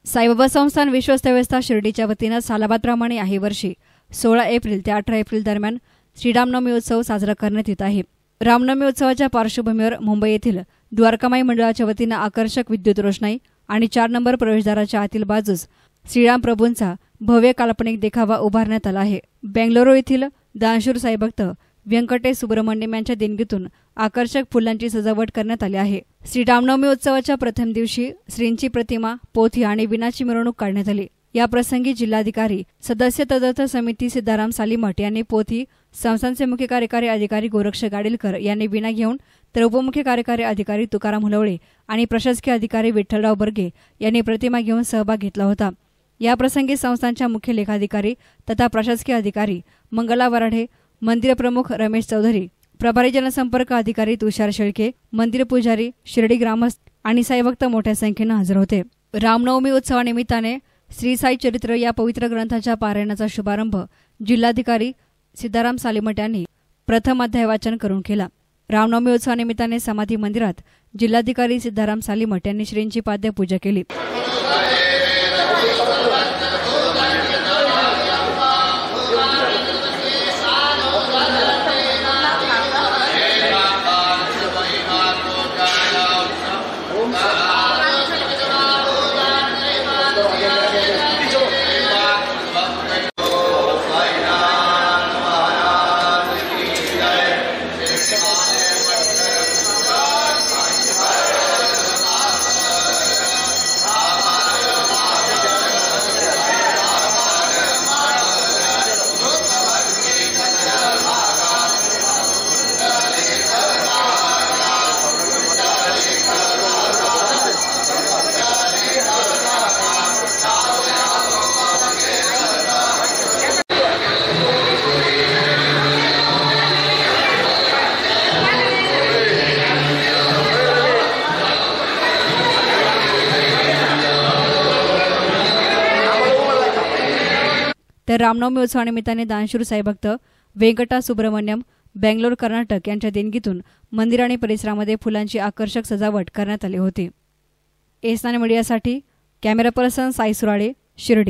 साईबाबा संस्थान विश्वस्त व्यवस्था शिर्डीच्या वतीनं सालाबादप्रमाणे याही वर्षी 16 एप्रिल ते 18 एप्रिल दरम्यान श्रीरामनवमी उत्सव साजरा करण्यात येत आहे। रामनवमी उत्सवाच्या पार्श्वभूमीवर मुंबई येथील द्वारकामाई मंडळाच्या वतीनं आकर्षक विद्युत रोषणाई आणि 4 नंबर प्रवेशद्वाराच्या आतील बाजूस श्रीराम प्रभूंचा भव्य काल्पनिक देखावा उभारण्यात आला आहे। बेंगळुरू येथील दानशूर साईभक्त व्यंकटेश सुब्रमण्यम यांच्या देणगीतून आकर्षक फुलांची सजावट करण्यात आली आहे। श्रीरामनवमी उत्सवाच्या प्रथम दिवशी श्रींची प्रतिमा, पोथी आणि विणाची मिरवणूक काढण्यात आली। या प्रसंगी जिल्हाधिकारी सदस्य तदर्थ समिती सिद्धाराम सालीमठ यांनी पोथी, संस्थानचे मुख्य कार्यकारी अधिकारी गोरक्ष गाडीलकर यांनी विणा घेऊन, तर उपमुख्य कार्यकारी अधिकारी तुकाराम हुलवळे आणि प्रशासकीय अधिकारी विठ्ठलराव बर्गे यांनी प्रतिमा घेऊन सहभाग घेतला होता। या प्रसंगी संस्थानच्या मुख्य लेखाधिकारी तथा प्रशासकीय अधिकारी मंगला वराडे, मंदिर प्रमुख रमेश चौधरी, प्रभारी जनसंपर्क अधिकारी तुषार शेळके, मंदिर पुजारी, शिर्डी ग्रामस्थ आणि साईभक्त मोठ्या संख्येने हजर होते। रामनवमी उत्सवानिमित्ताने श्री साई चरित्र या पवित्र ग्रंथाच्या पारायणाचा शुभारंभ जिल्हाधिकारी सिद्धाराम सालीमठ यांनी प्रथम अध्याय वाचन करून केला। रामनवमी उत्सवानिमित्ताने समाधी मंदिरात जिल्हाधिकारी सिद्धाराम सालीमठ यांनी श्रींची पाद्य पूजा केली। तर रामनवमी उत्सवानिमित्ताने दानशूर साईभक्त व्यंकटेश सुब्रमण्यम, बेंगलोर कर्नाटक यांच्या देणगीतून मंदिर आणि परिसरामध्ये फुलांची आकर्षक सजावट करण्यात आली होती। एसनान मीडियासाठी कॅमेरा पर्सन साई सुराळे, शिर्डी।